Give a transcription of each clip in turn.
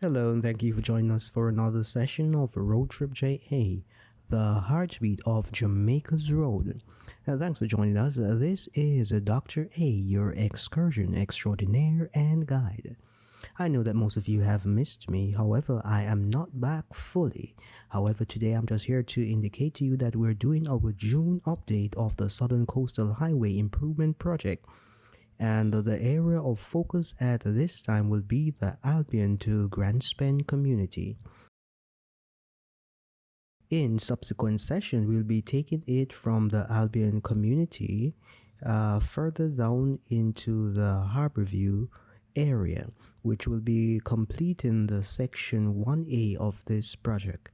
Hello, and thank you for joining us for another session of Road Trip JA, the heartbeat of Jamaica's road. Thanks for joining us. This is Dr. A, your excursion extraordinaire and guide. I know that most of you have missed me, however, I am not back fully. However, today I'm just here to indicate to you that we're doing our June update of the Southern Coastal Highway Improvement Project, and the area of focus at this time will be the Albion to Grandspend community. In subsequent session, we'll be taking it from the Albion community further down into the Harborview area, which will be completing the section 1A of this project.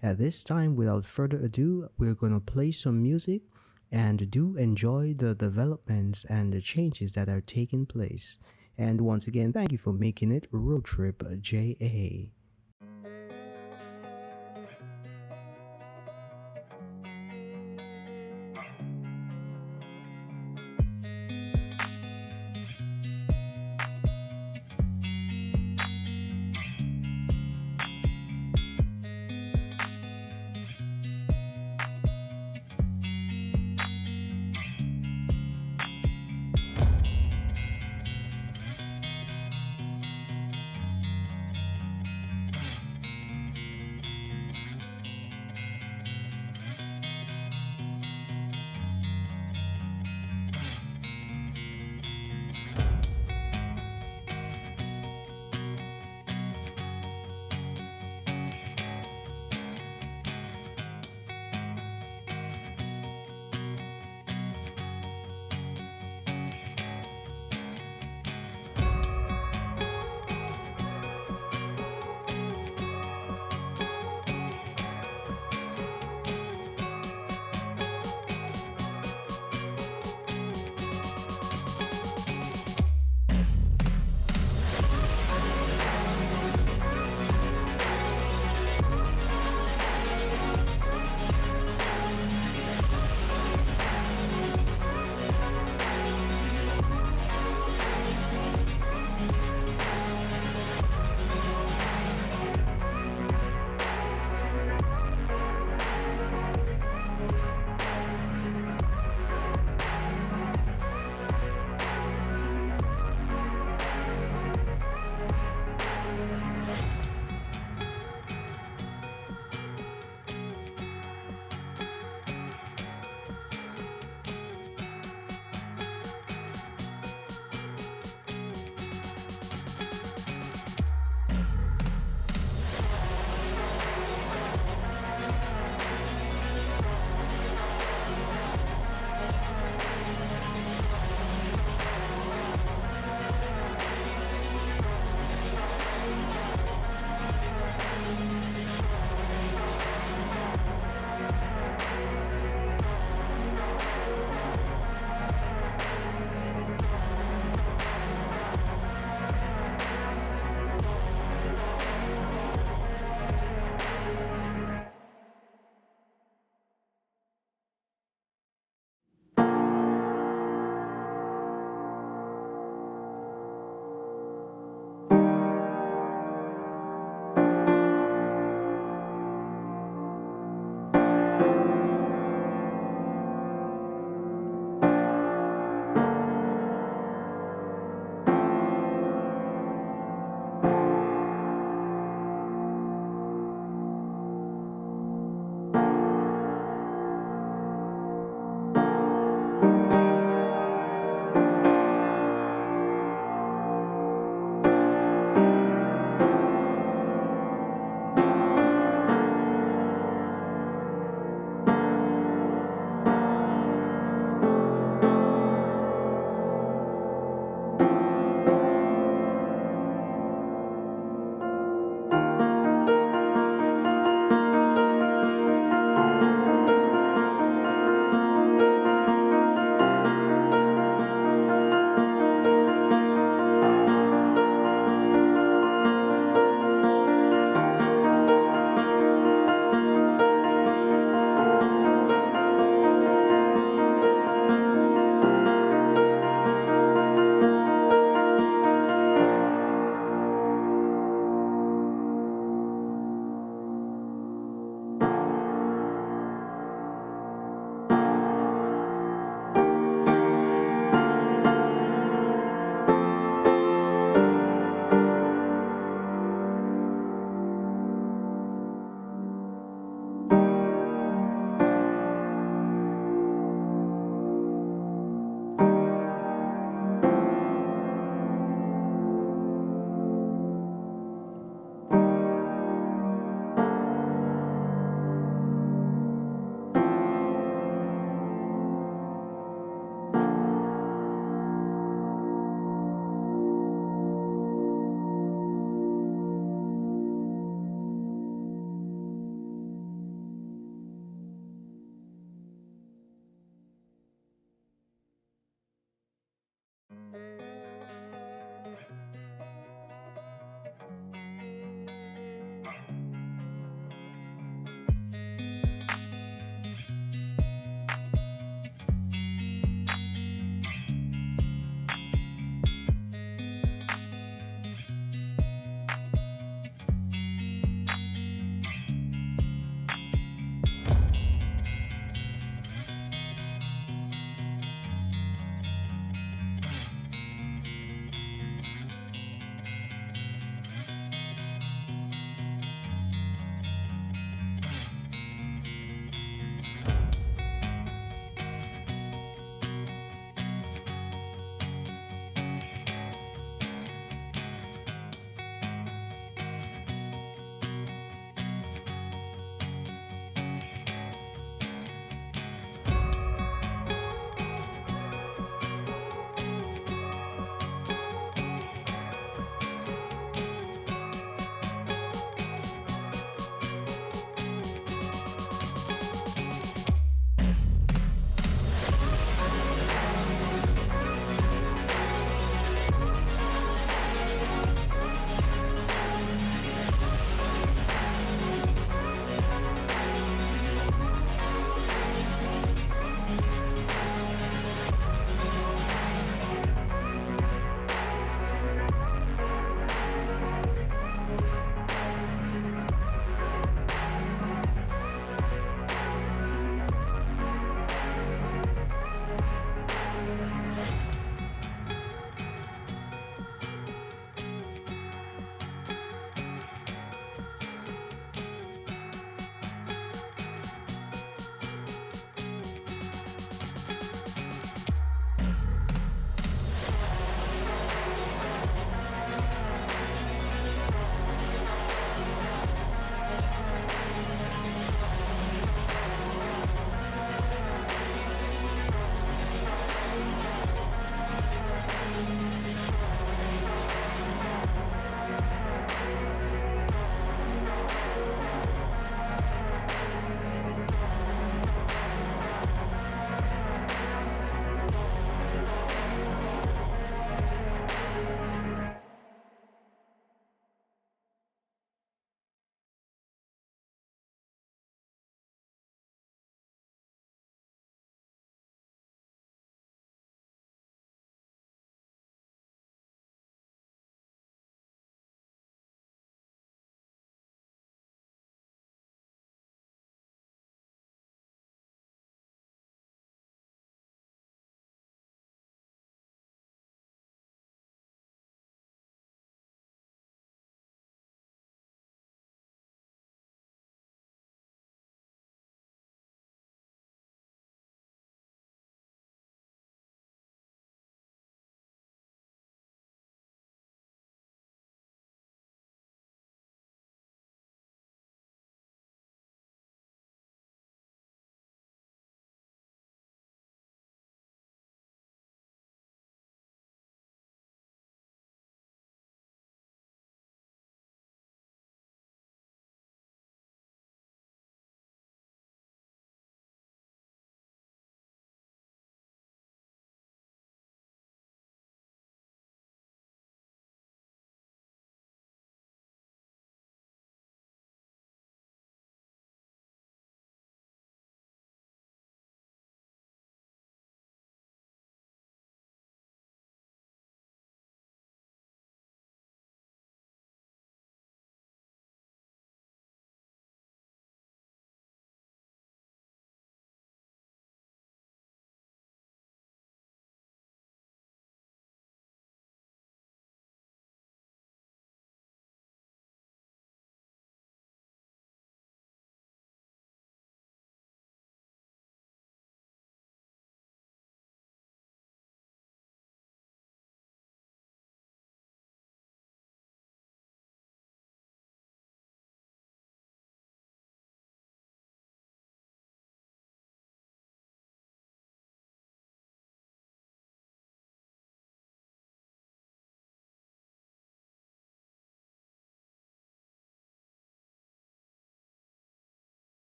At this time, without further ado, we're going to play some music and do enjoy the developments and the changes that are taking place. And once again, thank you for making it Road Trip JA.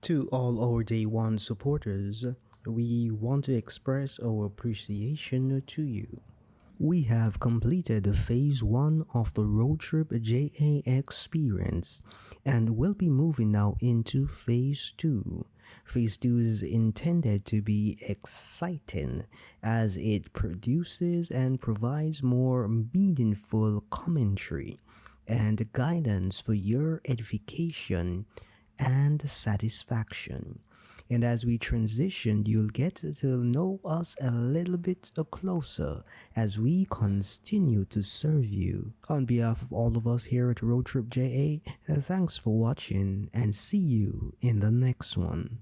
To all our day one supporters, we want to express our appreciation to you. We have completed phase 1 of the Road Trip JA experience and will be moving now into phase 2. Phase 2 is intended to be exciting as it produces and provides more meaningful commentary and guidance for your edification and satisfaction. And as we transition, you'll get to know us a little bit closer as we continue to serve you. On behalf of all of us here at Road Trip JA, thanks for watching and see you in the next one.